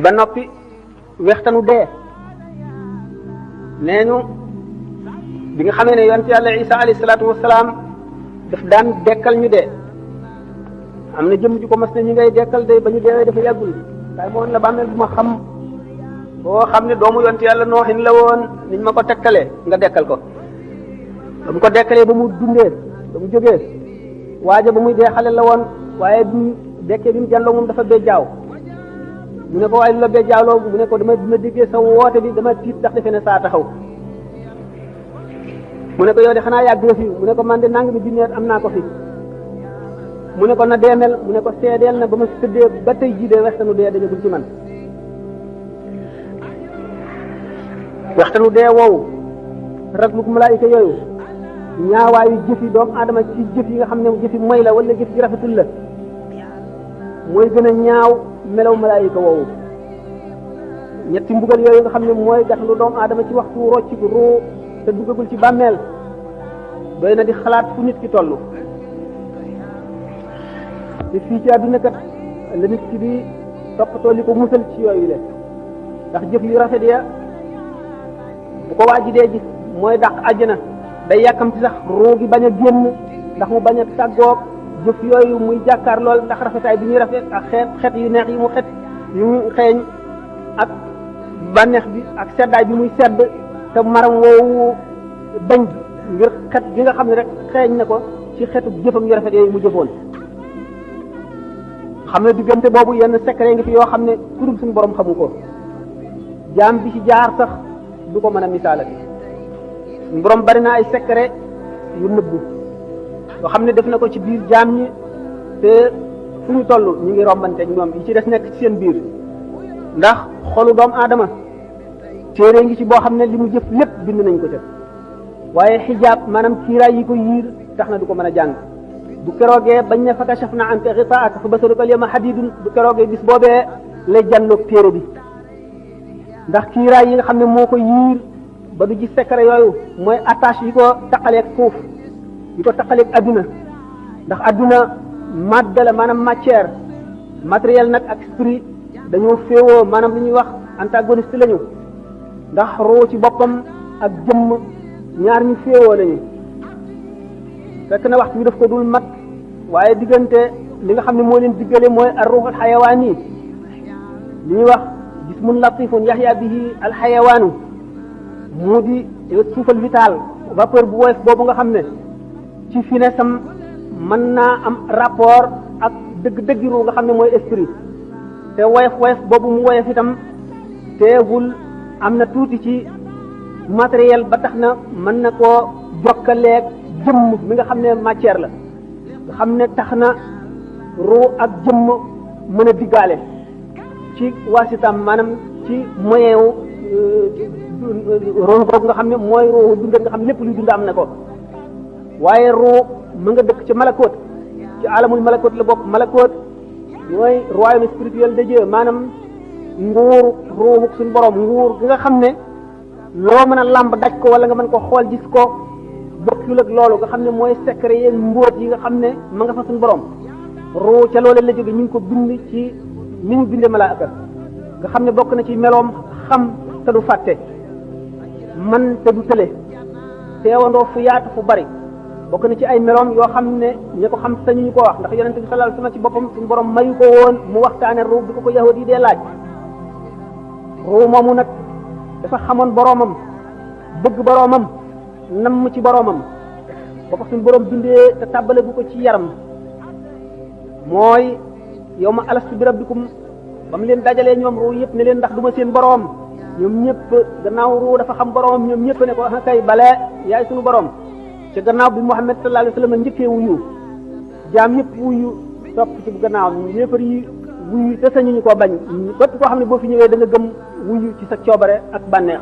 ba noppi wextanu dee nee ñu bi nga xamee ne yonent yàlla Isa alayhi salaatu wasalaam daf daan dekkal ñu dee am na jëm ju ko mas ne ñi ngay dekkal de ba ñu deewee dafa yàggul waaye moo la bàmmeel bu ma xam boo xam ne doomu yonent yàlla nooxin la woon niñ ma ko tekkalee nga dekkal ko ba mu ko dekkalee ba mu dundee ba mu jógee waaja ba muy dee xale la woon waaye bi mu dekkee bi mu jàlloo moom dafa béjjaaw mu ne ko waaye lu la béjjaawloo mu ne ko dama déggee sa woote bi dama tiit ndax defe ne saa taxaw mu ne ko yow de xanaa yàgg nga fi mu ne ko man de nangami junneet am naa ko fi mu ne ko na deemel mu ne ko seedeel na ba ma tëddee ba tey jii de wextanu dee dañagul ci man wextanu dee woowu ragluk malaayika yooyu ñaawaayu jëfi doomu aadama ci jëf yi nga xam ne jëfi moy la wala jëf ji rafetul la mooy gën a ñaaw melaw malaayika woowu ñetti mbugal yooyu nga xam ne mooy gàttandu doomu aadama ci waxtu rocc ruu te duggagul ci bàmmeel doy na di xalaat fu nit ki toll te fii ci àdduna kat la nit ki di toppatoo li ko musal ci yooyu le ndax jëf yu rafet ya bu ko waa ji dee gis mooy dàq àjjana day yàkkamti sax ruu gi bañ a génn ndax mu bañ a tàggoog jëf yooyu muy jàkkaar lool ndax rafetaay bi ñuy rafet ak xeet yu neex yi mu xet yu mu xeeñ ak bànneex bi ak seddaay bi muy sedd te maram woowu bañ ngir xet gi nga xam ne rek xeeñ na ko ci xetu jëfam yu rafet yooyu mu jëfoon xam ne diggante boobu yenn secret ngi fi yoo xam ne ku dul suñu borom xamu ko jaam bi ci jaar sax du ko mën a misaalati suñu borom bari na ay secret yu nëbbu yoo xam ne def na ko ci biir jaam ñi te fu ñu toll ñu ngi rombante ñoom yi ci des nekk ci seen biir ndax xolu doomu aadama téere ngi ci boo xam ne li mu jëf lépp bind nañ ko ca waaye xijaab maanaam kiiraay yi ko yiir tax na du ko mën a jàng bu keroogee bañ ne fa kashafna anka ghitaa'aka fa basaruka al-yawma hadiidun bu keroogee bis boobee lay jànloog téere bi ndax kiiraay yi nga xam ne moo ko yiir ba du gis secret yooyu mooy attache yi ko taqaleeg suuf yi ko taqaleeg adduna ndax adduna madde la maanaam matière matériel nag ak esprit dañoo féewoo maanaam li ñuy wax antagoniste lañu ndax roo ci boppam ak jëmm ñaar ñu féewoo lañu fekk na waxtu bi daf ko dul mat waaye diggante li nga xam ne moo leen diggale mooy ar-ruuhul xayawaan yi li ñuy wax jismun latifun yaxya bihi alxayawaanu mu di suufal vital vapeur bu woyof boobu nga xam ne ci finesse am mën naa am rapport ak dëgg-dëgg ru nga xam ne mooy esprit te woyof boobu mu woyof itam teewul am na tuuti ci matériel ba tax na mën na koo jokkaleeg jëmm mi nga xam ne matière la nga xam ne tax na ruu ak jëmm mën a diggaale ci waasitam maanaam ci moyen wu ruu boobu nga xam ne mooy ruu dund nga xam ne lépp luy dund am na ko waaye ruu mu nga dëkk ci malakoot ci alamul malakoot la bokk malakoot mooy royaume spirituel de Dieu maanaam nguur ruuxu suñu borom nguur gi nga xam ne loo mën a làmb daj ko wala nga mën ko xool gis ko bokkul ak loolu nga xam ne mooy secret yeeg mbóot yi nga xam ne ma nga fa suñu borom ruu ca loolu la jóge ñu ngi ko bind ci ni ñu bindee malaaka nga xam ne bokk na ci meloom xam te du fàtte man te du tële teewandoo fu yaatu fu bari bokk na ci ay meloom yoo xam ne ñi ko xam sañu ñu ko wax ndax yonente bi sallallahu alayhi wasallam ci boppam suñu borom mayu ko woon mu waxtaane ruu bi ko yahudi yi dee laaj ruu moomu nag dafa xamoon boroomam bëgg boroomam namm ci boroomam ba ko suñu borom bindee te tàbbale bu ko ci yaram mooy yow ma alastu bi rabbikum ba mu leen dajalee ñoom ruu yëpp ne leen ndax du ma seen boroom ñoom ñëpp gannaaw ruu dafa xam boroomam ñoom ñëpp ne ko ah kay bale yaay suñu boroom ci gannaaw bi Muhammad sallallahu alayhi wasallam njëkkee wuyu jaam yëpp wuyu topp ci gannaaw yéefar yi wuyu te sañuñu koo bañ képp koo xam ne boo fi ñëwee da nga gëm wuyu ci sa coobare ak bànneex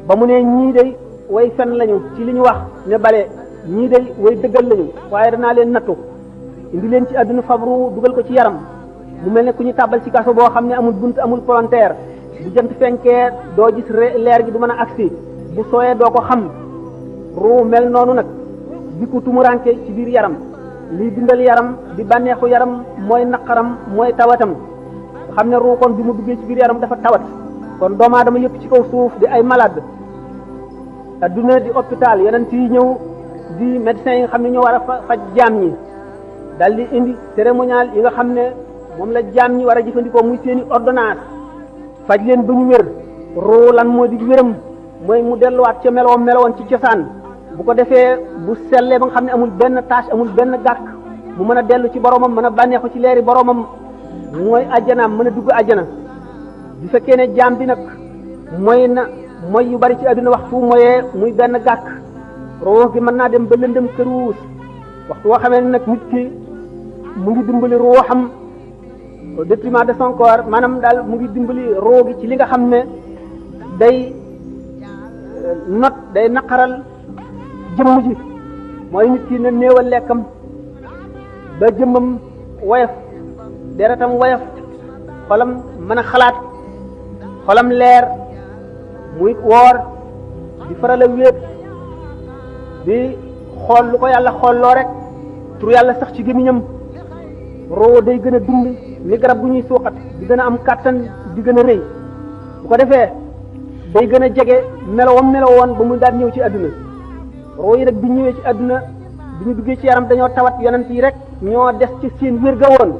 ba mu ne ñii day way fen lañu ci li ñu wax ne bale ñii day way dëggal lañu waaye danaa leen nattu indi leen ci àdduna fabru dugal ko ci yaram mu mel ne ku ñu tàbbal ci kaso boo xam ne amul bunt amul frontière bu jant fenkee doo gis leer gi du mën a agsi bu sooyee doo ko xam ruu mel noonu nag di ko tumuranke ci biir yaram liy dundal yaram di bànneexu yaram mooy naqaram mooy tawatam nga xam ne ruu kon bi mu duggee ci biir yaram dafa tawat kon doomu aadama yëpp ci kaw suuf di ay malade adduna di hôpital yonent yi ñëw di médecins yi nga xam ne ñoo war a faj jaam ñi dal di indi cérémonial yi nga xam ne moom la jaam ñi war a jëfandikoo muy seeni ordonnance faj leen ba ñu wér ruu lan moo di wéram mooy mu delluwaat ca melowoon ci cosaan bu ko defee bu sellee ba nga xam ne amul benn tâche amul benn gàkk mu mën a dellu ci boromam mën a bànneexu ci leeri boromam mooy ajjanaam mën a dugg ajjana bu fekkee ne jaam bi nag mooy yu bari ci àdduna waxtu mooyee muy benn gàkk ruux gi mën naa dem ba lëndëm këruus waxtu woo xamee ne nag nit ki mu ngi dimbali ruuxam au détriment de son corps maanaam daal mu ngi dimbali ruux gi ci li nga xam ne day naqaral jëmm ji mooy nit ki na néewal lekkam ba jëmmam woyof deretam woyof xolam mën a xalaat xolam leer muy woor di faral a wéet di xool lu ko yàlla xoolloo rek tur yàlla sax ci gémmiñam roo day gën a dund ni garab gu ñuy suuxat di gën a am kàttan di gën a rëy bu ko defee day gën a jege melowoon ba mu daan ñëw ci àdduna roo yi nag bi ñëwee ci àdduna bi ñu duggee ci yaram dañoo tawat yonent yi rek ñoo des ci seen wér ga woon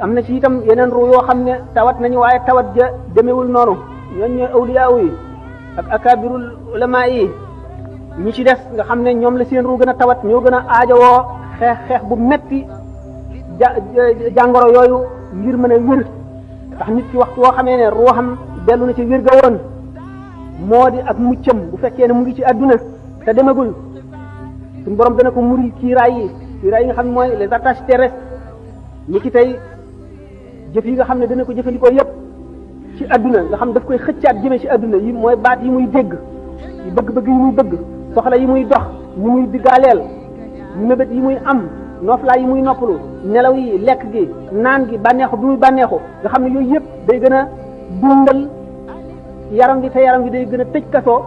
am na ci itam yeneen ruu yoo xam ne tawat nañu waaye tawat ja demewul noonu ñooñ ñooy awliyaaw yi ak akabirul ulama yi ñi ci des nga xam ne ñoom la seen ruu gën a tawat ñoo gën a aajowoo xeex bu metti jàngoro yooyu ngir mën a wér ndax nit ki waxtu woo xamee ne ruuxam dellu na ci wér ga woon moo di ak muccam bu fekkee ne mu ngi ci àdduna te demagul suñu borom dana ko muri kiiraay yi nga xam ne mooy les attaches terrestres ñi ki tey jëf yi nga xam ne dana ko jëfandikoo yépp ci àdduna nga xam daf koy xëccaat jëme ci àdduna yi mooy baat yi muy dégg yi bëgg-bëgg yi muy bëgg soxla yi muy dox yi muy diggaaleel mébét yi muy am nooflaay yi muy noppalu nelaw yi lekk gi naan gi bànneexu bi muy bànneexu nga xam ne yooyu yëpp day gën a dundal yaram bi te yaram bi day gën a tëj kasoo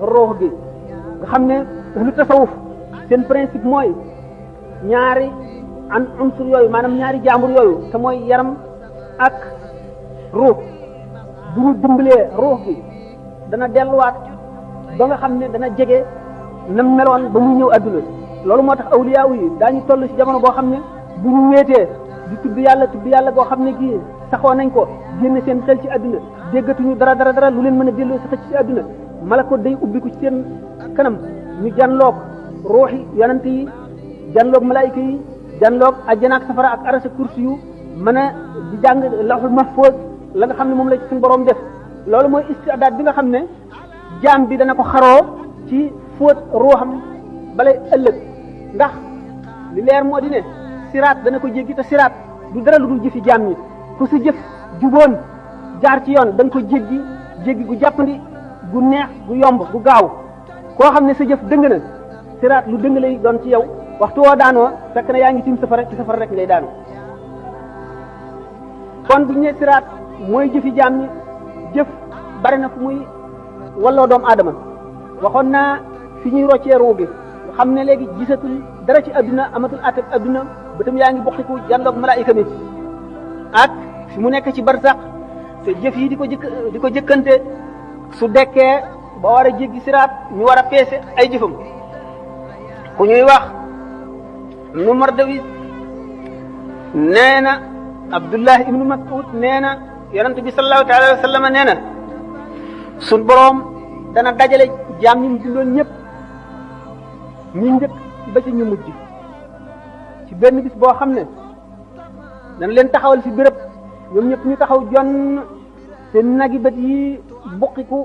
ruux gi nga xam ne lu tasawuf seen principe mooy ñaari an unsur yooyu maanaam ñaari jàmbur yooyu te mooy yaram ak ruux bu ñu dimbalee ruux gi dana delluwaat ba nga xam ne dana jege nam meloon ba muy ñëw adduna loolu moo tax awliyaa yi daañu toll ci jamono boo xam ne bu ñu wéetee di tudd yàlla boo xam ne gii saxoo nañ ko génn seen xel ci adduna déggatuñu dara lu leen mën a delloo si xëcc ci adduna malako day ubbiku ci seen kanam ñu janloog ruuxi yonent yi janloog malaayika yi janloog ajjana ak safara ak arasa kursi yu mën a di jàng lawhul mahfuz la nga xam ne moom la ci suñu borom def loolu mooy istidaad bi nga xam ne jaam bi dana ko xaroo ci fóot ruuxam balay ëllëg ndax li leer moo di ne siraat dana ko jéggi te siraat du dara lu dul jëfi jaam ñi ku si jëf juboon jaar ci yoon da nga ko jéggi gu jàppandi gu neex gu yomb gu gaaw koo xam ne sa jëf dëng na siraat lu dëng lay doon ci yow waxtu woo daanoo fekk na yaa ngi tim safara ci safara rek ngay daanu kon bu ñu nee siraat mooy jëfi jaam ñi jëf bari na fu muy walloo doomu aadama waxoon naa fi ñuy roccee ruu gi nga xam ne léegi gisatul dara ci adduna amatul àttab adduna bëtam yaa ngi bokkiku jàndoog malaayika mi ak fi mu nekk ci barsax te jëf yi di ko jëkkante su dekkee ba war a jéggi siraat ñu war a peese ay jëfam ku ñuy wax nu Mardawi nee na Abdullah ibnu Mas'ud nee na yonent bi sallallahu taala wa sallam nee na suñ boroom dana dajale jaam ñi mu bindoon ñëpp ñi njëkk ba ci ñu mujj ci benn bis boo xam ne dana leen taxawal fi béréb ñoom ñëpp ñu taxaw jonn seen nagi bët yi buqiku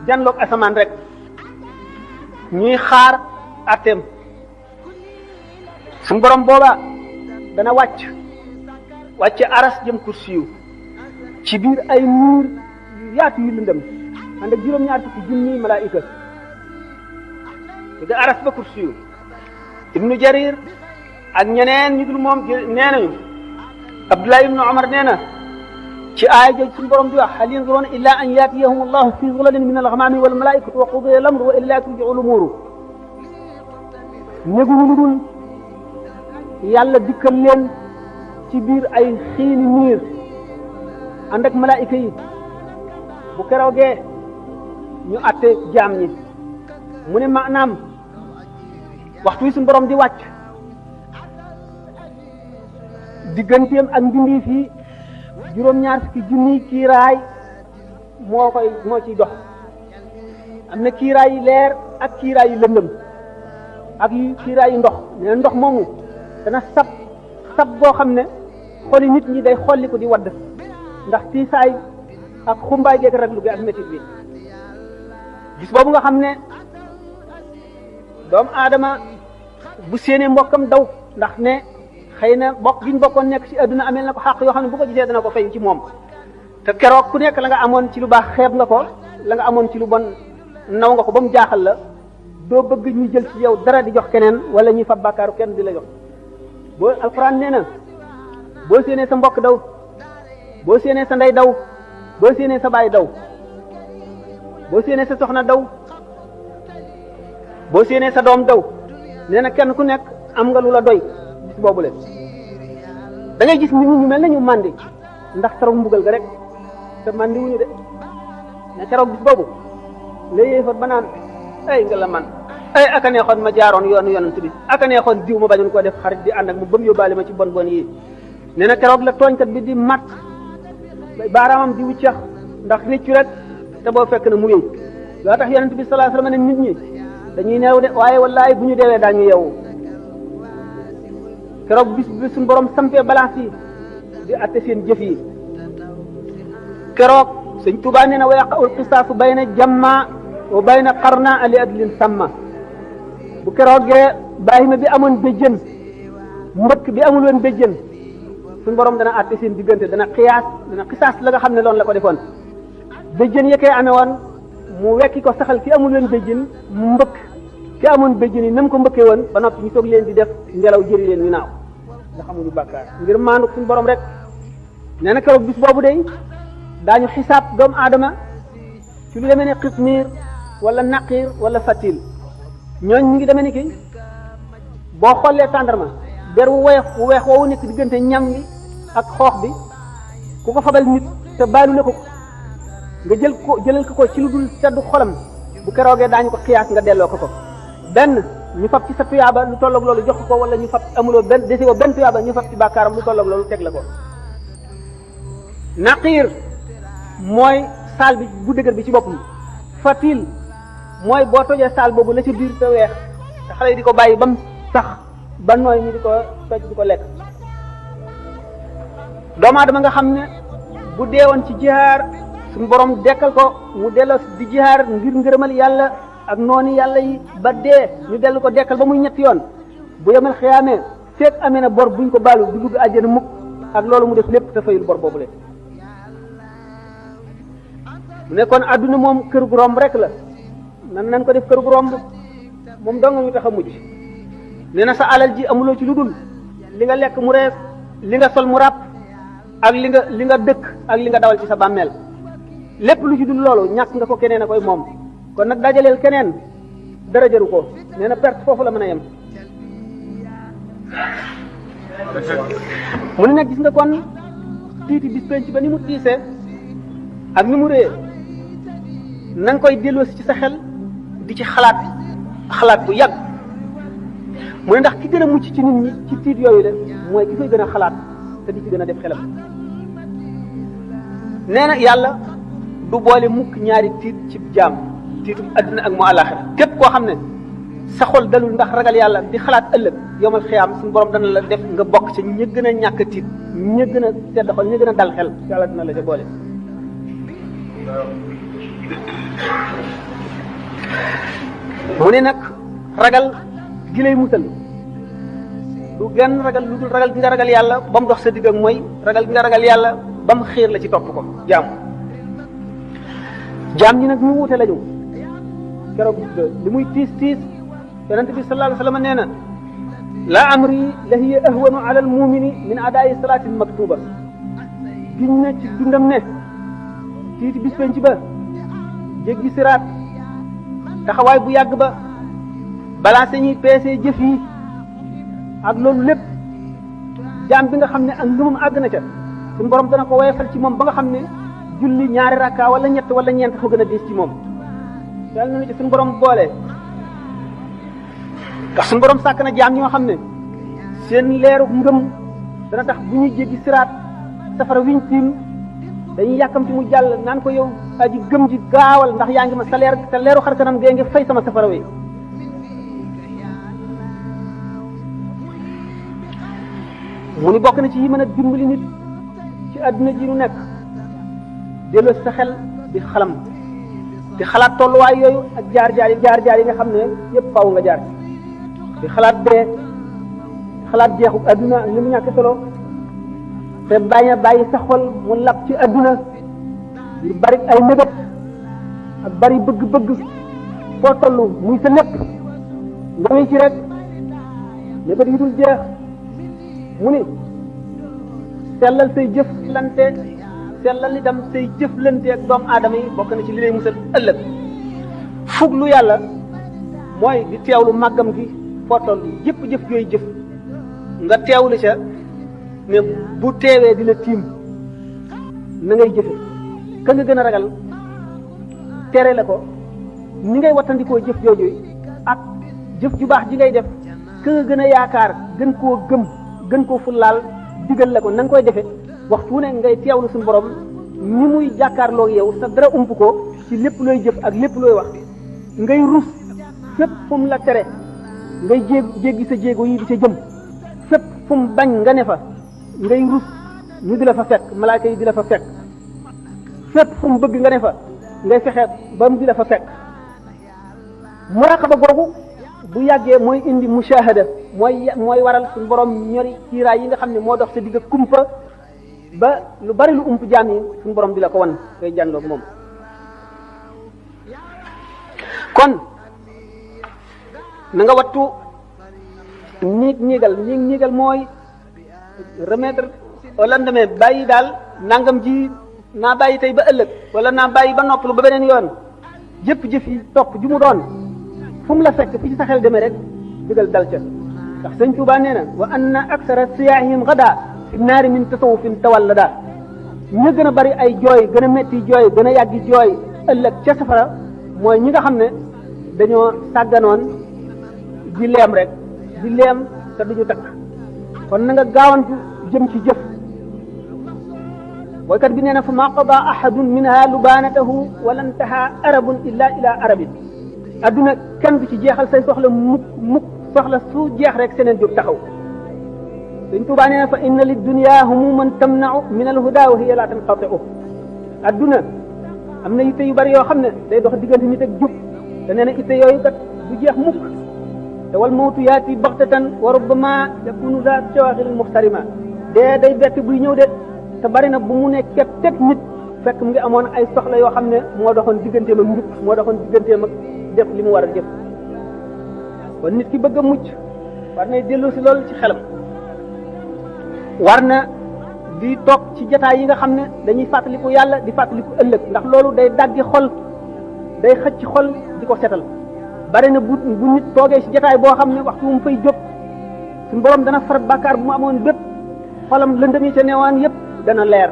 janloog asamaan rek ñuy xaar atteem suñ borom booba dana wàcc aras jëm kursiyu ci biir ay nuur yu yaatu yu lëndëm ànd ak juróom-ñaar fukki junni malaayika da aras ba kursiyu ibnu jarir ak ñeneen ñu dul moom nee nañu abdullah ibnu omar nee na ci aaya jooju suñu borom di wax hal yanzuruna illa an yatiyahum allahu fi zulalin min alghamami wal malaikatu wa qudiya al-amru wa ila turji'u al-umuru néguñu lu dul yàlla dikkal leen ci biir ay xiini niir ànd ak malaayika yi bu keroogee ñu àtte jaam ñi mu ne maanaam waxtu wi suñu borom di wàcc digganteem ak mbindeef yi juróom-ñaar fukki junniy kiiraay moo ciy dox am na kiiraay yi leer ak kiiraay yu lëndëm ak yu kiiraay yu ndox nee na ndox moomu dana sab boo xam ne xoli nit ñi day xolli ko di wadd ndax tiisaay ak xumbaay geeg raglu gi ak métit bi gis boobu nga xam ne doomu aadama bu séenee mbokkam daw ndax ne xëy na bokk gi ñu bokkoon nekk ci adduna amel na ko xàq yoo xam ne bu ko gisee dana ko fay ci moom te keroog ku nekk la nga amoon ci lu baax xeeb nga ko la nga amoon ci lu bon naw nga ko ba mu jaaxal la doo bëgg ñu jël ci yow dara di jox keneen wala ñuy fab bàkkaaru kenn di la jox boo alxuraan nee na boo séenee sa mbokk daw boo séenee sa ndey daw boo séenee sa baay daw boo séenee sa soxna daw boo séenee sa doom daw nee na kenn ku nekk am nga lu la doy bis boobu leen da ngay gis nit ñi ñu mel na ñu màndi ndax keroog mbugal ga rek te màndi wuñu de ne keroog bis boobu la yéefar ba naan ay nga la man ay aka neexoon ma jaaroon yoonu yonent bi aka neexoon diw ma bañoon koo def xarit di ànd ak mu ba mu yóbbaale ma ci bon bon yi nee na keroog la tooñkat bi di mat baaraamam di wuccax ndax réccu rek te boo fekk na mu wéy loo tax yonent bi sallallahu alayhi wasallam ne nit ñi dañuy neew de waaye wallaay bu ñu deewee daañu yeewu keroog bis bi suñu borom sampee balance yi di atte seen jëf yi keroog sëñ Tuubaa nee na wa yaqa'ul qisaasu bayna jamma wa bayna qarna ali adlin samma bu keroogee bàyyima bi amoon béjjën mbëkk bi amul woon béjjën suñu borom dana atte seen diggante dana xisaas la nga xam ne loolu la ko defoon béjjën yëkkee amee woon mu wekki ko saxal ki amul woon béjjën mu mbëkk ki amoon béjjën yi nam ko mbëkkee woon ba noppi ñu soog leen di def ngelaw jëri leen ñu naaw nga xamuñu bàkkaar ngir maandu suñu borom rek nee na keroog bis boobu day daañu xisaab doomu aadama ci lu demee ne xismiir wala naqiir wala fatil ñooñ ñu ngi demee ni ki boo xoolee tàndarma der wu weex woowu nekk diggante ñam wi ak xoox bi ku ko fabal nit te baalu la ko nga jëlal ko ci lu dul seddu xolam bu keroogee daañu ko xiyaas nga delloo ko benn ñu fab ci sa tuyaaba lu tolloog loolu jox ko wala ñu fab amuloo desewoo benn tuyaaba ñu fab ci bàkkaaram lu tolloog loolu teg la ko naqiir mooy saal bi bu dëgër bi ci boppam fatil mooy boo tojee saal boobu la ci biir te weex te xale yi di ko bàyyi ba mu sax ba nooy ñu di ko toj di ko lekk doomu aadama nga xam ne bu deewoon ci jihaar suñu borom dekkal ko mu delloo di jihaar ngir ngërëmal yàlla ak noonu yàlla yi ba dee ñu dellu ko dekkal ba muy ñetti yoon bu yemal xiyaamee fekk amee na bor buñ ko baalu du dugg àjjana mukk ak loolu mu def lépp te fayul bor boobu le mu ne kon adduna moom kër gu romb rek la nan ko def kër gu romb moom dong ñu tax a mujj nee na sa alal ji amuloo ci lu dul li nga lekk mu rees li nga sol mu ràpp ak li nga dëkk ak li nga dawal ci sa bàmmeel lépp lu ci dul loolu ñàkk nga ko keneen a koy moom kon nag dajaleel keneen dara jëru ko nee na perte foofu la mën a yem mu ne nag gis nga kon tiiti bis penc ba ni mu tiisee ak ni mu réyee na nga koy delloosi ci sa xel di ci xalaat bu yàgg mu ne ndax ki gën a mucc ci nit ñi ci tiit yooyu la mooy ki koy gën a xalaat te di ci gën a def xelam nee na yàlla du boole mukk ñaari tiit ci jaam tiitu adduna ak mu àllaaxira képp koo xam ne sa xol dalul ndax ragal yàlla di xalaat ëllëg yomal xiyaam suñu borom dana la def nga bokk ci ña gën a ñàkk tiit ña gën a sedd xol ña gën a dal xel yàlla dina la ca boole mu ne nag ragal gi lay musal du genn ragal lu dul ragal gi nga ragal yàlla ba mu dox sa digg ak mooy ragal gi nga ragal yàlla ba mu xiir la ci topp ko jaam ñi nag ñu wuute lañu keroog li muy tiis yonente bi sallallahu alayhi wa sallam nee na la amri la hiya ahwanu ala al mumini min adaayi salaatin maktuba giñ na ci dundam ne tiiti bis penc ba jéggi siraat taxawaay bu yàgg ba balance ñuy peese jëf yi ak loolu lépp jaam bi nga xam ne ak ngëmam àgg na ca suñu borom dana ko woyefal ci moom ba nga xam ne julli ñaari rakka wala ñett wala ñeent foo gën a diis ci moom yàlla na ci suñu borom boole. ndax suñu borom sàkk na jaam ñoo xam ne seen leeru ngëm dana tax bu ñuy jéggi siraat safara wiñ tiim dañuy yàkkamti mu jàll naan ko yow aji gëm ji gaawal ndax yaa ngi ma sa leeru xar kanam gee ngi fay sama safara wi. mu ni bokk na ci yi mën a dimbali nit ci àdduna ji nu nekk delloo sa xel di xalam di xalaat tolluwaay yooyu ak jaar-jaar yi nga xam ne yépp faw nga jaar di xalaat dee xalaat jeexu àdduna ak li mu ñàkk solo te bañ a bàyyi sa xol mu lab ci àdduna yu bari ay nëbët ak bari bëgg-bëgg foo toll muy sa lépp nga ngi ci rek nëbët yi dul jeex mu ni sellal say jëflante sellal itam say jëflante ak doomu aadama yi bokk na ci li lay musal ëllëg fuglu yàlla mooy di teewlu màggam gi foo toll jëpp jëf yooyu jëf nga teewlu ca ne bu teewee di la tiim na ngay jëfe ka nga gën a ragal tere la ko ni ngay wattandikoo jëf jooju ak jëf ju baax ji ngay def ka nga gën a yaakaar gën koo gëm gën koo fullaal digal la ko na nga koy defe waxtu ne ngay teewlu suñu borom ni muy jàkkaarloo yow sa dara ump ko ci lépp looy jëf ak lépp looy wax ngay rus fépp fu mu la tere ngay jéggi sa jéego yi di ca jëm fépp fu mu bañ nga ne fa ngay rus ñu di la fa fekk malaaka yi di la fa fekk fépp fu mu bëgg nga ne fa ngay fexe ba mu di la fa fekk muraqaba googu bu yàggee mooy indi mushahada mooy waral suñu borom ñori kiiraay yi nga xam ne moo dox sa digg kumpa ba lu bari lu ump jaam yi suñu borom di la ko wan ngay jàndoog moom kon na nga wattu ñiigal mooy remettre au lendemain bàyyi daal nangam ji naa bàyyi tey ba ëllëg wala naa bàyyi ba noppalu ba beneen yoon jëf yi topp ju mu doon fu mu la fekk fi ci sa xel demee rek digal dal ca ndax sëñ Tuubaa nee na wa anna aksara siyaahihim gada fi naari min tasawufin tawallada ñu gën a bari ay jooy gën a metti jooy gën a yàggi jooy ëllëg ca safara mooy ñi nga xam ne dañoo sàgganoon di leem rek di leem te duñu takk kon na nga gaawantu jëm ci jëf woykat bi nee na fa ma qada ahadun minha lubanatahu wala ntaha arabun illa ila arabin adduna kenn du ci jeexal say soxla mukk soxla su jeex rek seneen jóg taxaw Sëñ Tuubaa nee na fa inna lid dunya humuman tamna'u min al huda wa hiya la tanqati'u adduna am na yitte yu bari yoo xam ne day dox diggante nit ak jub te nee na itte yooyu kat du jeex mukk te wal mawtu yaati baxtatan wa rubbama yakunu za shawaghil muxtarima dee day bett buy ñëw de te bari na bu mu ne képp teg nit fekk mu ngi amoon ay soxla yoo xam ne moo doxoon digganteem ak njub moo doxoon digganteem ak def li mu war a def kon nit ki bëgg a mucc war na dellu si loolu ci xelam war na di toog ci jataay yi nga xam ne dañuy fàttaliku yàlla di fàttaliku ëllëg ndax loolu day daggi xol day xëcc xol di ko setal bari na bu nit toogee ci jataay boo xam ne waxtu mu fay jóg suñu borom dana far bàkkaar bu mu amoon bépp xolam lëndëm yi ca neewaan yépp dana leer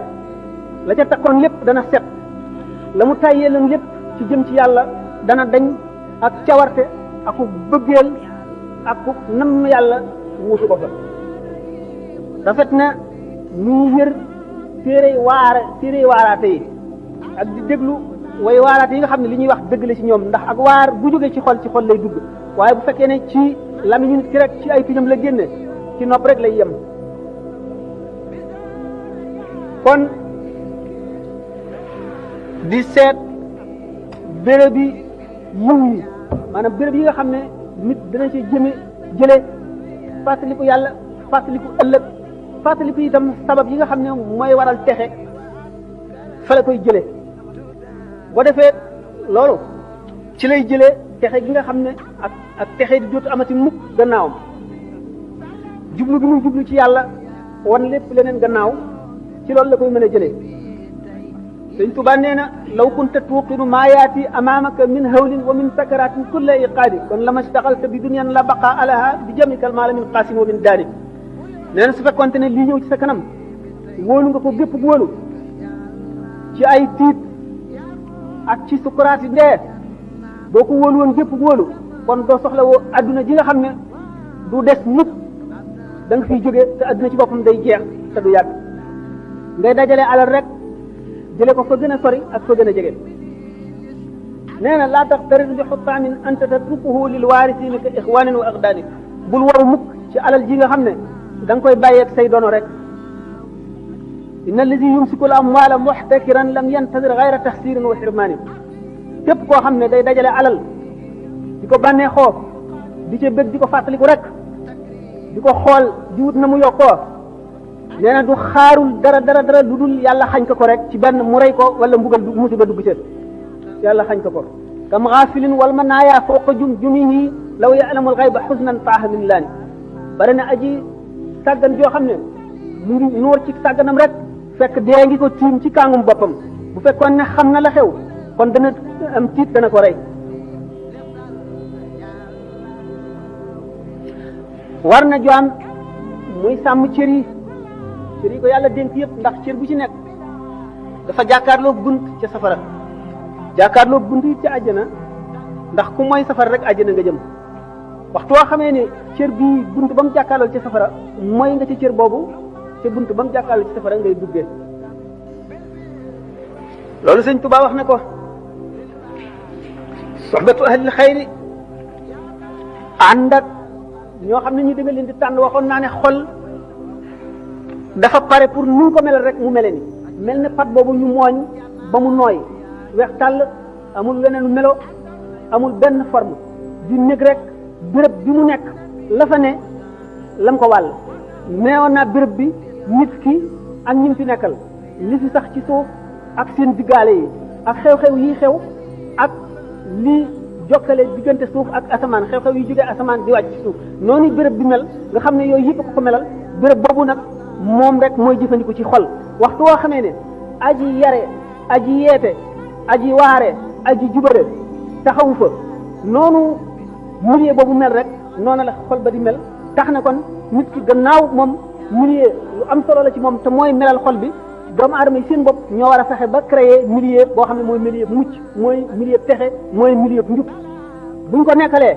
la ca takkoon lépp dana set la mu tàyyee leen lépp ci jëm ci yàlla dana dañ ak cawarte aku bëggeel aku nam yàlla wuutu ko fa rafet na ñuy wér téere waaraate yi ak di déglu way waaraate yi nga xam ne li ñuy wax dëgg la ci ñoom ndax ak waar bu jógee ci xol lay dugg waaye bu fekkee ne ci lamiñu nit ki rek ci ay tuñam la génne ci nopp rek lay yem kon di seet béréb yi yiw yi maanaam béréb yi nga xam ne nit dana ci jële fàttaliku yàlla fàttaliku ëllëg fàttaliku itam sabab yi nga xam ne mooy waral texe fa la koy jële boo defee loolu ci lay jëlee texe gi nga xam ne ak texe di dootu amati mukk gannaawam jublu bi muy jublu ci yàlla wan lépp leneen gannaaw ci loolu la koy mën a jëlee Sëñ Tuubaa nee na law kunta tuuqinu maa yaati amaamaka min hawlin wa min sakaratin kulla iqaadi kon lama staxalta bi dunyan la baqa alaha bi jamikal maala min qaasim wa min daani nee na su fekkonte ne lii ñëw ci sa kanam wóolu nga ko gépp wóolu ci ay tiit ak ci sukuraat yi dee boo ko wóolu woon gépp wóolu kon doo soxla woo adduna ji nga xam ne du des mukk da nga fiy jóge te adduna ci boppam day jeex te du yàgg ngay dajale alal rek jële ko fa gën a sori ak fa gën a jege nee na laa tax tarid bi xuttaamin anta tatrukuhu lil waarisiina ka ixwaanin wa aqdaani bul waru mukk ci alal ji nga xam ne da nga koy bàyyeeg say dono rek inna alladi yumsiku al amwaala muxtakiran lam yantadir gayra taxsirin wa xirmaani képp koo xam ne day dajale alal di ko bànnee xoo di ca bëgg di ko fàttaliku rek di ko xool di wut na mu yokkoo nee na du xaarul dara lu dul yàlla xañ ko rek ci benn mu rey ko wala mbugal musiba dugg ci yàlla xañ ko kam xaafilin wal manaaya fawqa jumihi law ya'lamu al-ghayba husnan faaha min laani bari na aji sàggan joo xam ne mu ngi noor ci sàgganam rek fekk dee ngi ko tiim ci kàngum boppam bu fekkoon ne xam na la xew kon dana am tiit dana ko rey war na jaam muy sàmm cër yi ko yàlla dénk yëpp ndax cër bu ci nekk dafa jàkkaarloo bunt ca safara jàkkaarloo bunt yi ca àjjana ndax ku mooy safara rek àjjana nga jëm waxtu woo xamee ne cër bii bunt ba mu jàkkaarloo ca safara mooy nga ci cër boobu ca bunt ba mu jàkkaarloo ci safara ngay duggee loolu sëñ Tuubaa wax na ko soxbatu ahlil xayri ànd ak ñoo xam ne ñu danga leen di tànn waxoon naa ne xol dafa pare pour nu ko melal rek mu mele ni mel ne pat boobu ñu mooñ ba mu nooy weex tàll amul weneen melo amul benn forme di nekk rek béréb bi mu nekk la fa ne lam ko wàll neewoon naa béréb bi nit ki ak ñi fi nekkal li fi sax ci suuf ak seen diggaale yi ak xew-xew yi xew ak li jokkale diggante suuf ak asamaan xew-xew yi jógee asamaan di wàcc ci suuf noonu béréb bi mel nga xam ne yooyu yëpp ko melal béréb boobu nag moom rek mooy jëfandiku ci xol waxtu woo xamee ne aji yare aji yeete aji waare aji jubare taxawu fa noonu milieu boobu mel rek noonu la xol ba di mel tax na kon nit ki gannaaw moom milieu lu am solo la ci moom te mooy melal xol bi doomu aadama yi seen bopp ñoo war a fexe ba créer milieu boo xam ne mooy milieu mucc mooy milieu texe mooy milieu njub buñ ko nekkalee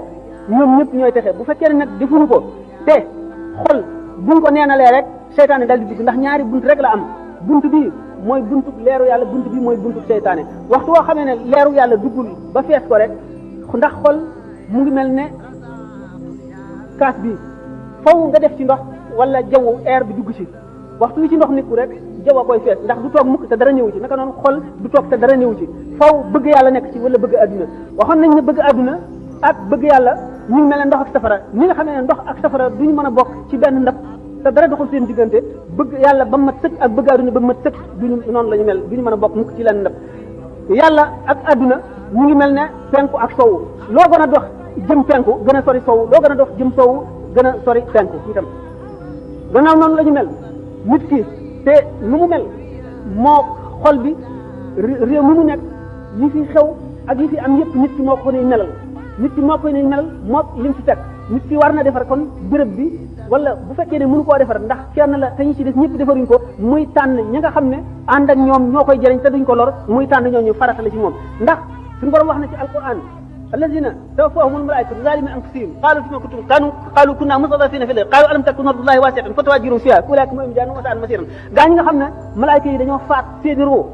ñoom ñëpp ñooy texe bu fekkee ne nag defuñu ko te xol buñ ko neenalee rek seytaane dal di dugg ndax ñaari bunt rek la am bunt bi mooy buntu leeru yàlla bunt bi mooy buntu seytaane waxtu woo xamee ne leeru yàlla duggul ba fees ko rek ndax xol mu ngi mel ne kaas bi faw nga def ci ndox wala jaww air bi dugg ci waxtu wi ci ndox nikku rek jaww a koy fees ndax du toog mukk te dara ñëwu ci naka noonu xol du toog te dara ñëwu ci faw bëgg yàlla nekk ci wala bëgg adduna waxoon nañ ne bëgg adduna ak bëgg yàlla ñu ngi mel ne ndox ak safara ni nga xamee ne ndox ak safara duñu mën a bokk ci benn ndab te dara doxul seen diggante bëgg yàlla ba mat sëkk ak bëgg adduna ba mat sëkk duñu noonu la ñu mel duñu mën a bokk mukk ci lenn ndab yàlla ak adduna ñu ngi mel ne penku ak sowu loo gën a dox jëm penku gën a sori sowu loo gën a dox jëm sowu gën a sori penku itam gannaaw noonu la ñu mel nit ki te nu mu mel moo xol bi réew mi mu nekk yi fi xew ak yi fi am yëpp nit ki moo ko ne melal nit ki moo koy ne melal moo lim fi teg nit ki war na defar kon béréb bi wala bu fekkee ne mënu koo defar ndax kenn la te ñu ci des ñëpp defaruñ ko muy tànn ñi nga xam ne ànd ak ñoom ñoo koy jëriñ te duñ ko lor muy tànn ñooñu farata la ci moom ndax suñu borom wax na ci alquran alladina tawaffahumul malaikatu zalimi anfusihim qalu fima kuntum qalu kunna mustadafina fil ardi qalu alam takun ardullahi wasi'atan fatahajjaru fiha ulaika mu'minun jahannam wa sa'at masiran gaa ñi nga xam ne malaayika yi dañoo faat seeni ruu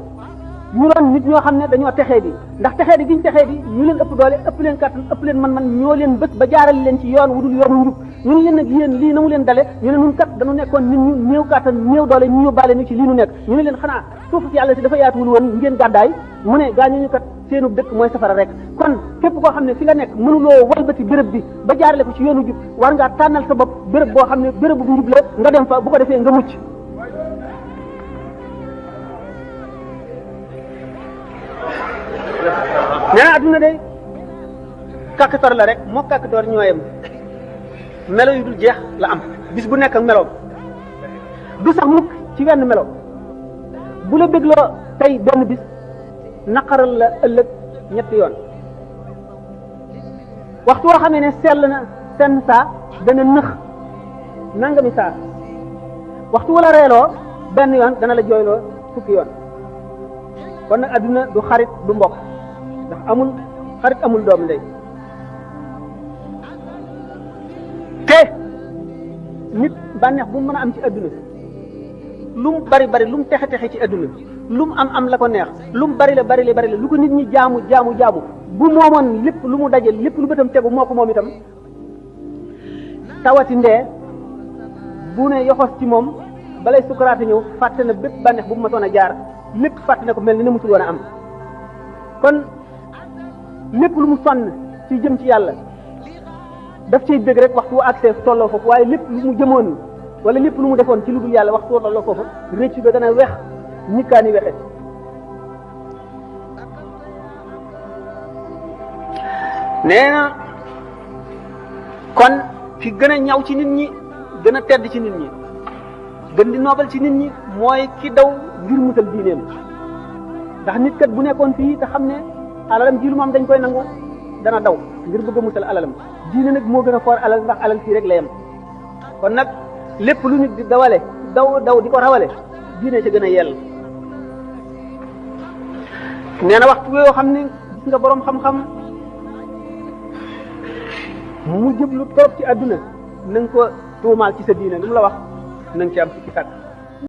ñu doon nit ñoo xam ne dañoo texee di ndax texee di giñ texee di ñu leen ëpp doole ëpp leen kàttan ëpp leen man ñoo leen bës ba jaarale leen ci yoon wudul yoonu njub ñu ne leen nag yéen lii na mu leen dale ñu ne nun kat dañu nekkoon nit ñu néew kàttan néew doole ñu yóbbaale ñu ci lii nu nekk ñu ne leen xanaa suuf si yàlla si dafa yaatuwul woon ngeen gàddaay mu ne gaa ñu kat seenu dëkk mooy safara rek kon képp koo xam ne fi nga nekk mënuloo walbati béréb bi ba jaarale ko ci yoonu jub war ngaa tànnal sa bopp béréb boo xam ne béréb bu njub la nga dem fa bu ko defee nga mucc nee na adduna de kàkkator la rek moo kàkkator ñooyam melo yu dul jeex la am bis bu nekk ak meloom du sax mukk ci wenn melo bu la bégloo tey benn bis naqaral la ëllëg ñetti yoon waxtu woo xamee ne sell na senn saa dana nëx nangami saa waxtu wala reeloo benn yoon dana la jooyloo fukki yoon kon nag adduna du xarit du mbokk ndax amul xarit amul doom ndey te nit bànneex bu mu mën a am ci adduna lu mu bari bari lu mu texe texe ci adduna lu mu am la ko neex lu mu bari la lu ko nit ñi jaamu bu moomoon lépp lu mu daje lépp lu bëtam tegu moo ko moom itam tawati ndee bu ne yoxos ci moom balay sukaraate ñëw fàtte na bépp bànneex bu mu masoon a jaar lépp fàtte na ko mel ni ne musul woon a am kon lépp lu mu sonn ci jëm ci yàlla daf cay bëgg rek waxtu accès tolloo foofu waaye lépp lu mu jëmoon wala lépp lu mu defoon ci lu dul yàlla waxtu tolloo foofu réccu ba dana wex ñikkaani wexe nee na kon fi gën a ñaw ci nit ñi gën a tedd ci nit ñi gën di noobal ci nit ñi mooy ki daw ngir musal diineem ndax nit kat bu nekkoon fii te xam ne alalam ji lu moom dañ koy nangu dana daw ngir bëgg a musal alalam diine nag moo gën a foor alal ndax alal fii rek la yem kon nag lépp lu nit di dawale daw di ko rawale diine ca gën a yell nee na waxtu yoo xam ne gis nga boroom xam-xam mu jublu trop ci àdduna na nga ko tuumaal ci sa diine lu mu la wax na nga ci am ci sàkk